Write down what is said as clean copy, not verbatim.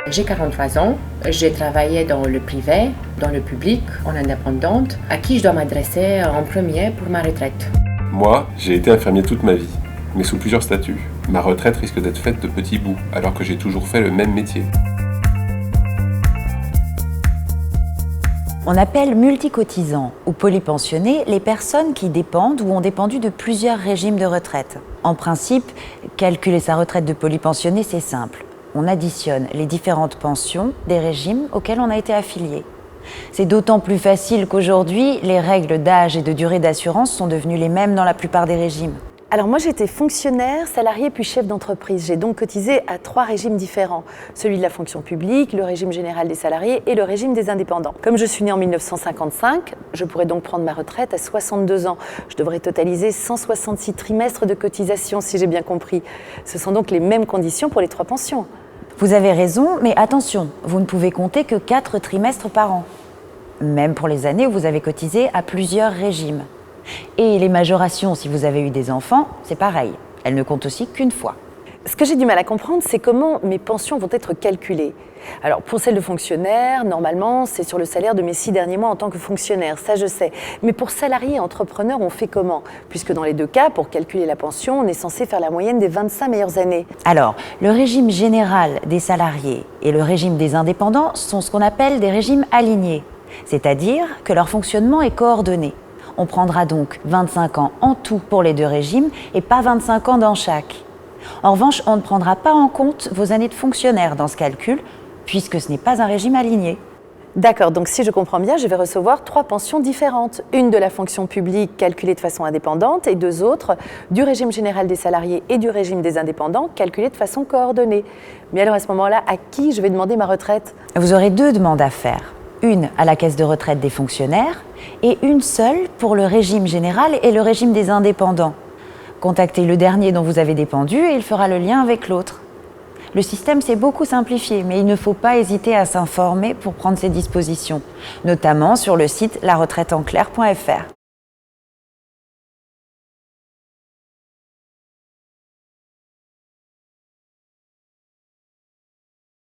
J'ai 43 ans, j'ai travaillé dans le privé, dans le public, en indépendante. À qui je dois m'adresser en premier pour ma retraite? Moi, j'ai été infirmier toute ma vie, mais sous plusieurs statuts. Ma retraite risque d'être faite de petits bouts, alors que j'ai toujours fait le même métier. On appelle multicotisants ou polypensionnés les personnes qui dépendent ou ont dépendu de plusieurs régimes de retraite. En principe, calculer sa retraite de polypensionné, c'est simple. On additionne les différentes pensions des régimes auxquels on a été affilié. C'est d'autant plus facile qu'aujourd'hui, les règles d'âge et de durée d'assurance sont devenues les mêmes dans la plupart des régimes. Alors moi j'étais fonctionnaire, salarié puis chef d'entreprise. J'ai donc cotisé à 3 régimes différents. Celui de la fonction publique, le régime général des salariés et le régime des indépendants. Comme je suis née en 1955, je pourrais donc prendre ma retraite à 62 ans. Je devrais totaliser 166 trimestres de cotisation si j'ai bien compris. Ce sont donc les mêmes conditions pour les 3 pensions. Vous avez raison, mais attention, vous ne pouvez compter que 4 trimestres par an. Même pour les années où vous avez cotisé à plusieurs régimes. Et les majorations, si vous avez eu des enfants, c'est pareil. Elles ne comptent aussi qu'une fois. Ce que j'ai du mal à comprendre, c'est comment mes pensions vont être calculées. Alors, pour celles de fonctionnaires, normalement, c'est sur le salaire de mes 6 derniers mois en tant que fonctionnaire, ça je sais. Mais pour salariés et entrepreneurs, on fait comment? Puisque dans les 2 cas, pour calculer la pension, on est censé faire la moyenne des 25 meilleures années. Alors, le régime général des salariés et le régime des indépendants sont ce qu'on appelle des régimes alignés. C'est-à-dire que leur fonctionnement est coordonné. On prendra donc 25 ans en tout pour les 2 régimes et pas 25 ans dans chaque. En revanche, on ne prendra pas en compte vos années de fonctionnaire dans ce calcul, puisque ce n'est pas un régime aligné. D'accord, donc si je comprends bien, je vais recevoir 3 pensions différentes. Une de la fonction publique calculée de façon indépendante et 2 autres du régime général des salariés et du régime des indépendants calculées de façon coordonnée. Mais alors à ce moment-là, à qui je vais demander ma retraite? Vous aurez 2 demandes à faire. Une à la caisse de retraite des fonctionnaires et une seule pour le régime général et le régime des indépendants. Contactez le dernier dont vous avez dépendu et il fera le lien avec l'autre. Le système s'est beaucoup simplifié, mais il ne faut pas hésiter à s'informer pour prendre ses dispositions, notamment sur le site laretraiteenclair.fr.